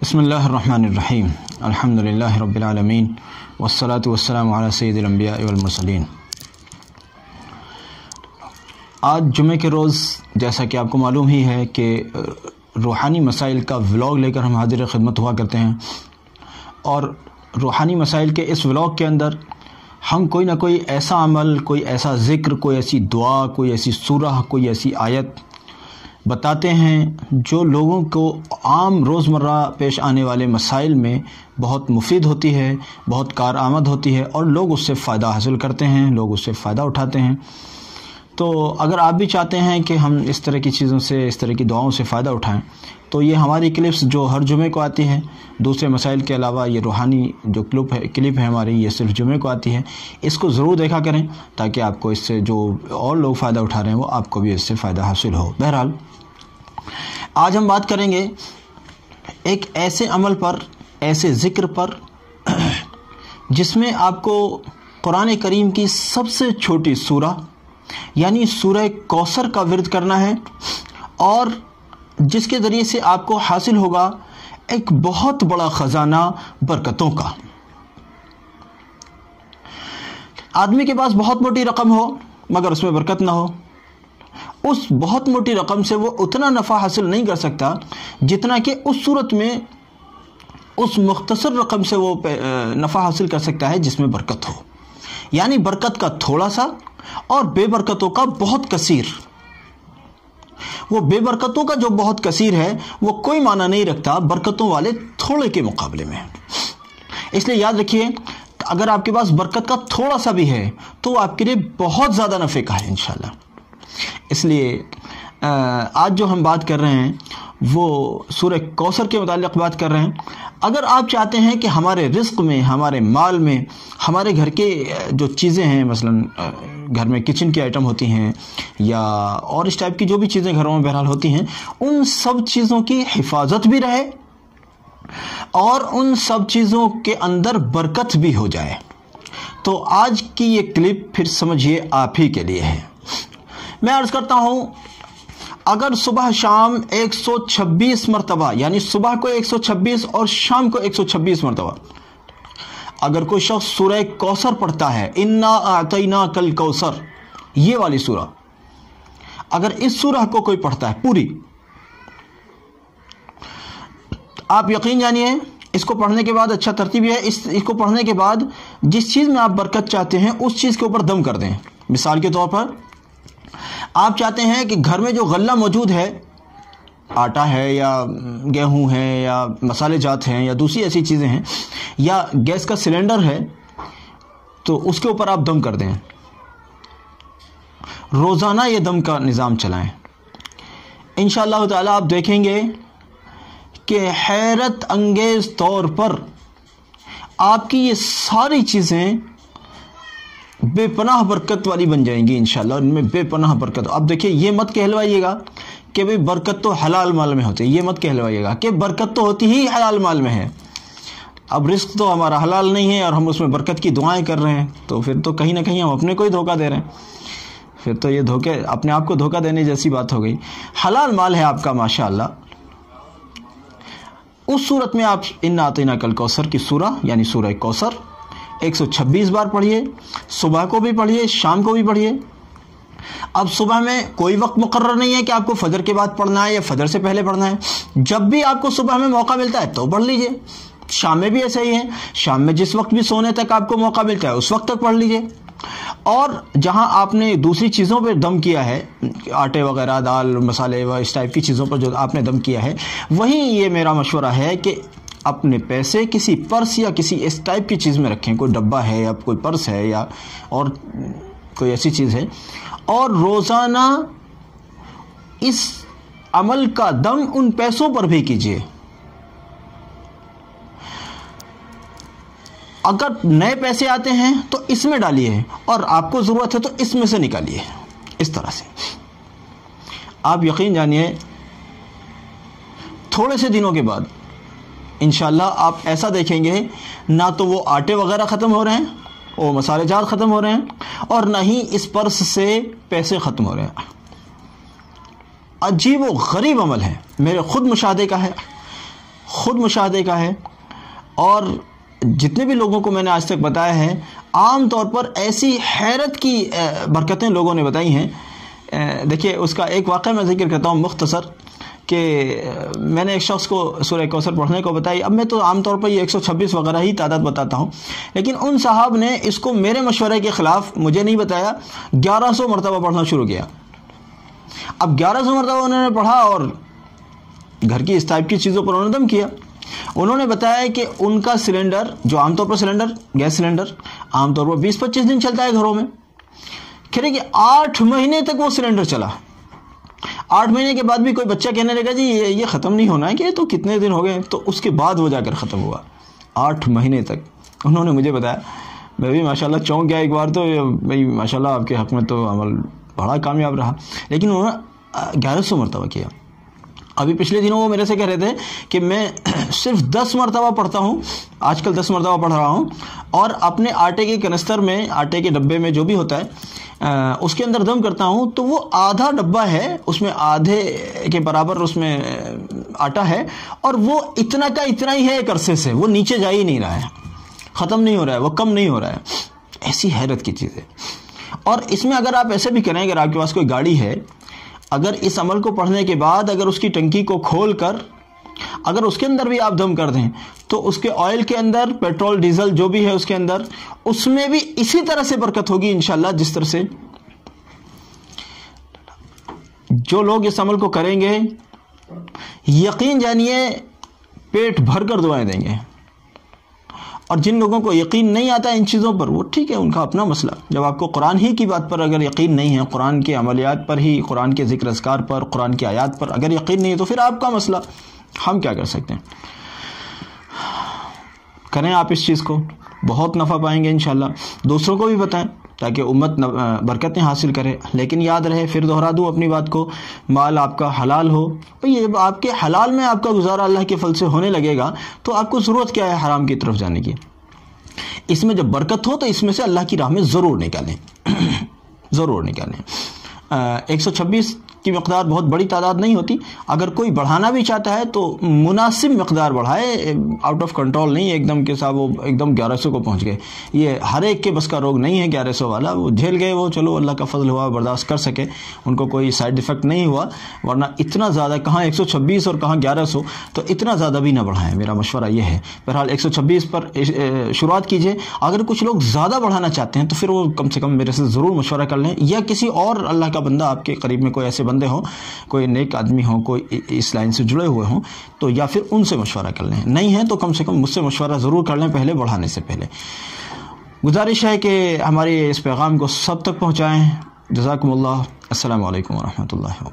بسم اللہ الرحمن الرحیم الحمدللہ رب العالمین والصلاة والسلام علی سید الانبیاء والمرسلین۔ آج جمعہ کے روز جیسا کہ آپ کو معلوم ہی ہے کہ روحانی مسائل کا ولاگ لے کر ہم حاضر خدمت ہوا کرتے ہیں، اور روحانی مسائل کے اس ولاگ کے اندر ہم کوئی نہ کوئی ایسا عمل، کوئی ایسا ذکر، کوئی ایسی دعا، کوئی ایسی سورہ، کوئی ایسی آیت بتاتے ہیں جو لوگوں کو عام روزمرہ پیش آنے والے مسائل میں بہت مفید ہوتی ہے، بہت کارآمد ہوتی ہے، اور لوگ اس سے فائدہ حاصل کرتے ہیں، لوگ اس سے فائدہ اٹھاتے ہیں۔ تو اگر آپ بھی چاہتے ہیں کہ ہم اس طرح کی چیزوں سے، اس طرح کی دعاؤں سے فائدہ اٹھائیں، تو یہ ہماری کلپس جو ہر جمعے کو آتی ہیں، دوسرے مسائل کے علاوہ یہ روحانی جو کلپ ہے ہماری، یہ صرف جمعے کو آتی ہے، اس کو ضرور دیکھا کریں تاکہ آپ کو اس سے جو اور لوگ فائدہ اٹھا رہے ہیں وہ آپ کو بھی اس سے فائدہ حاصل ہو۔ بہرحال آج ہم بات کریں گے ایک ایسے عمل پر، ایسے ذکر پر جس میں آپ کو قرآن کریم کی سب سے چھوٹی سورہ یعنی سورہ کوثر کا ورد کرنا ہے، اور جس کے ذریعے سے آپ کو حاصل ہوگا ایک بہت بڑا خزانہ برکتوں کا۔ آدمی کے پاس بہت موٹی رقم ہو مگر اس میں برکت نہ ہو، اس بہت موٹی رقم سے وہ اتنا نفع حاصل نہیں کر سکتا جتنا کہ اس صورت میں اس مختصر رقم سے وہ نفع حاصل کر سکتا ہے جس میں برکت ہو، یعنی برکت کا تھوڑا سا اور بے برکتوں کا بہت کثیر۔ وہ بے برکتوں کا جو بہت کثیر ہے وہ کوئی معنی نہیں رکھتا برکتوں والے تھوڑے کے مقابلے میں۔ اس لیے یاد رکھیے، اگر آپ کے پاس برکت کا تھوڑا سا بھی ہے تو وہ آپ کے لیے بہت زیادہ نفع کا ہے انشاءاللہ۔ اس لیے آج جو ہم بات کر رہے ہیں وہ سورہ کوثر کے متعلق بات کر رہے ہیں۔ اگر آپ چاہتے ہیں کہ ہمارے رزق میں، ہمارے مال میں، ہمارے گھر کے جو چیزیں ہیں، مثلا گھر میں کچن کی آئٹم ہوتی ہیں یا اور اس ٹائپ کی جو بھی چیزیں گھروں میں بہرحال ہوتی ہیں، ان سب چیزوں کی حفاظت بھی رہے اور ان سب چیزوں کے اندر برکت بھی ہو جائے، تو آج کی یہ کلپ پھر سمجھیے آپ ہی کے لیے ہے۔ میں عرض کرتا ہوں، اگر صبح شام 126 مرتبہ، یعنی صبح کو 126 اور شام کو 126 مرتبہ اگر کوئی شخص سورہ کوثر پڑھتا ہے، انا اعطیناک الکوثر، یہ والی سورہ، اگر اس سورہ کو کوئی پڑھتا ہے پوری، آپ یقین جانیے اس کو پڑھنے کے بعد اچھا ترتیب ہے، اس کو پڑھنے کے بعد جس چیز میں آپ برکت چاہتے ہیں اس چیز کے اوپر دم کر دیں۔ مثال کے طور پر آپ چاہتے ہیں کہ گھر میں جو غلہ موجود ہے، آٹا ہے یا گیہوں ہے یا مسالے جات ہیں یا دوسری ایسی چیزیں ہیں یا گیس کا سلنڈر ہے، تو اس کے اوپر آپ دم کر دیں۔ روزانہ یہ دم کا نظام چلائیں، انشاءاللہ تعالی آپ دیکھیں گے کہ حیرت انگیز طور پر آپ کی یہ ساری چیزیں بے پناہ برکت والی بن جائیں گی انشاءاللہ، ان میں بے پناہ برکت۔ اب دیکھیے، یہ مت کہلوائیے گا کہ بھئی برکت تو حلال مال میں ہوتی ہے، یہ مت کہلوائیے گا کہ برکت تو ہوتی ہی حلال مال میں ہے۔ اب رزق تو ہمارا حلال نہیں ہے اور ہم اس میں برکت کی دعائیں کر رہے ہیں، تو پھر تو کہیں نہ کہیں ہم اپنے کو ہی دھوکہ دے رہے ہیں، پھر تو یہ اپنے آپ کو دھوکہ دینے جیسی بات ہو گئی۔ حلال مال ہے آپ کا ماشاءاللہ۔ اس صورت میں آپ انا اعطیناک الکوثر کی سورہ یعنی سورہ کوثر 126 بار پڑھیے، صبح کو بھی پڑھیے، شام کو بھی پڑھیے۔ اب صبح میں کوئی وقت مقرر نہیں ہے کہ آپ کو فجر کے بعد پڑھنا ہے یا فجر سے پہلے پڑھنا ہے، جب بھی آپ کو صبح میں موقع ملتا ہے تو پڑھ لیجئے۔ شام میں بھی ایسا ہی ہے، شام میں جس وقت بھی سونے تک آپ کو موقع ملتا ہے اس وقت تک پڑھ لیجئے۔ اور جہاں آپ نے دوسری چیزوں پہ دم کیا ہے، آٹے وغیرہ، دال، مسالے و اس ٹائپ کی چیزوں پر جو آپ نے دم کیا ہے، وہیں یہ میرا مشورہ ہے کہ اپنے پیسے کسی پرس یا کسی اس ٹائپ کی چیز میں رکھیں، کوئی ڈبہ ہے یا کوئی پرس ہے یا اور کوئی ایسی چیز ہے، اور روزانہ اس عمل کا دم ان پیسوں پر بھی کیجیے۔ اگر نئے پیسے آتے ہیں تو اس میں ڈالیے، اور آپ کو ضرورت ہے تو اس میں سے نکالیے۔ اس طرح سے آپ یقین جانیے تھوڑے سے دنوں کے بعد انشاءاللہ آپ ایسا دیکھیں گے، نہ تو وہ آٹے وغیرہ ختم ہو رہے ہیں، وہ مسالے جات ختم ہو رہے ہیں، اور نہ ہی اس پرس سے پیسے ختم ہو رہے ہیں۔ عجیب و غریب عمل ہے، میرے خود مشاہدے کا ہے، خود مشاہدے کا ہے، اور جتنے بھی لوگوں کو میں نے آج تک بتایا ہے عام طور پر ایسی حیرت کی برکتیں لوگوں نے بتائی ہیں۔ دیکھیے اس کا ایک واقعہ میں ذکر کرتا ہوں مختصر، کہ میں نے ایک شخص کو سورہ کوثر پڑھنے کو بتائی۔ اب میں تو عام طور پر یہ 126 وغیرہ ہی تعداد بتاتا ہوں، لیکن ان صاحب نے اس کو میرے مشورے کے خلاف، مجھے نہیں بتایا، 1100 مرتبہ پڑھنا شروع کیا۔ اب 1100 مرتبہ انہوں نے پڑھا اور گھر کی اس ٹائپ کی چیزوں پر انہوں نے دم کیا۔ انہوں نے بتایا کہ ان کا سلنڈر، جو عام طور پر سلنڈر، گیس سلنڈر عام طور پر 20-25 دن چلتا ہے گھروں میں، کہہ رہے کہ 8 مہینے تک وہ سلنڈر چلا۔ 8 مہینے کے بعد بھی کوئی بچہ کہنے لگا جی یہ ختم نہیں ہونا ہے، کہ یہ تو کتنے دن ہو گئے، تو اس کے بعد وہ جا کر ختم ہوا۔ 8 مہینے تک انہوں نے مجھے بتایا، میں بھی ماشاءاللہ چونک گیا ایک بار، تو بھائی ماشاءاللہ آپ کے حق میں تو عمل بڑا کامیاب رہا، لیکن انہوں نے 1100 مرتبہ کیا۔ ابھی پچھلے دنوں وہ میرے سے کہہ رہے تھے کہ میں صرف 10 مرتبہ پڑھتا ہوں، آج کل 10 مرتبہ پڑھ رہا ہوں، اور اپنے آٹے کے کنستر میں، آٹے کے ڈبے میں جو بھی ہوتا ہے اس کے اندر دم کرتا ہوں، تو وہ آدھا ڈبہ ہے، اس میں آدھے کے برابر اس میں آٹا ہے، اور وہ اتنا کا اتنا ہی ہے ایک عرصے سے، وہ نیچے جا ہی نہیں رہا ہے، ختم نہیں ہو رہا ہے، وہ کم نہیں ہو رہا ہے۔ ایسی حیرت کی چیز ہے۔ اور اس میں اگر آپ ایسے بھی کریں، اگر آپ کے پاس کوئی گاڑی ہے، اگر اس عمل کو پڑھنے کے بعد اگر اس کی ٹنکی کو کھول کر اگر اس کے اندر بھی آپ دم کر دیں، تو اس کے آئل کے اندر، پیٹرول ڈیزل جو بھی ہے اس کے اندر، اس میں بھی اسی طرح سے برکت ہوگی انشاءاللہ، جس طرح سے جو لوگ اس عمل کو کریں گے یقین جانیے پیٹ بھر کر دعائیں دیں گے۔ اور جن لوگوں کو یقین نہیں آتا ان چیزوں پر، وہ ٹھیک ہے، ان کا اپنا مسئلہ۔ جب آپ کو قرآن ہی کی بات پر اگر یقین نہیں ہے، قرآن کے عملیات پر ہی، قرآن کے ذکر اذکار پر، قرآن کی آیات پر اگر یقین نہیں ہے، تو پھر آپ کا مسئلہ، ہم کیا کر سکتے ہیں۔ کریں آپ اس چیز کو، بہت نفع پائیں گے انشاءاللہ۔ دوسروں کو بھی بتائیں تاکہ امت برکتیں حاصل کرے۔ لیکن یاد رہے، پھر دہرا دوں اپنی بات کو، مال آپ کا حلال ہو، یہ آپ کے حلال میں آپ کا گزارا اللہ کے فضل سے ہونے لگے گا، تو آپ کو ضرورت کیا ہے حرام کی طرف جانے کی۔ اس میں جب برکت ہو تو اس میں سے اللہ کی راہ میں ضرور نکالیں، ضرور نکالیں۔ 126 کی مقدار بہت بڑی تعداد نہیں ہوتی، اگر کوئی بڑھانا بھی چاہتا ہے تو مناسب مقدار بڑھائے، آؤٹ آف کنٹرول نہیں ایک دم کے ساتھ وہ ایک دم 1100 کو پہنچ گئے۔ یہ ہر ایک کے بس کا روگ نہیں ہے 1100 والا، وہ جھیل گئے، وہ چلو اللہ کا فضل ہوا، برداشت کر سکے، ان کو کوئی سائیڈ ایفیکٹ نہیں ہوا، ورنہ اتنا زیادہ کہاں 126 اور کہاں 1100، تو اتنا زیادہ بھی نہ بڑھائیں، میرا مشورہ یہ ہے۔ بہرحال 126 پر شروعات کیجئے۔ اگر کچھ لوگ زیادہ بڑھانا چاہتے ہیں تو پھر وہ کم سے کم میرے سے ضرور مشورہ کر لیں، یا کسی اور اللہ کا بندہ آپ کے قریب میں کوئی ایسے بندے ہوں، کوئی نیک آدمی ہوں، کوئی اس لائن سے جڑے ہوئے ہوں، تو یا پھر ان سے مشورہ کر لیں، نہیں ہیں تو کم سے کم مجھ سے مشورہ ضرور کر لیں پہلے، بڑھانے سے پہلے۔ گزارش ہے کہ ہمارے اس پیغام کو سب تک پہنچائیں۔ جزاکم اللہ۔ السلام علیکم ورحمۃ اللہ وبرکاتہ۔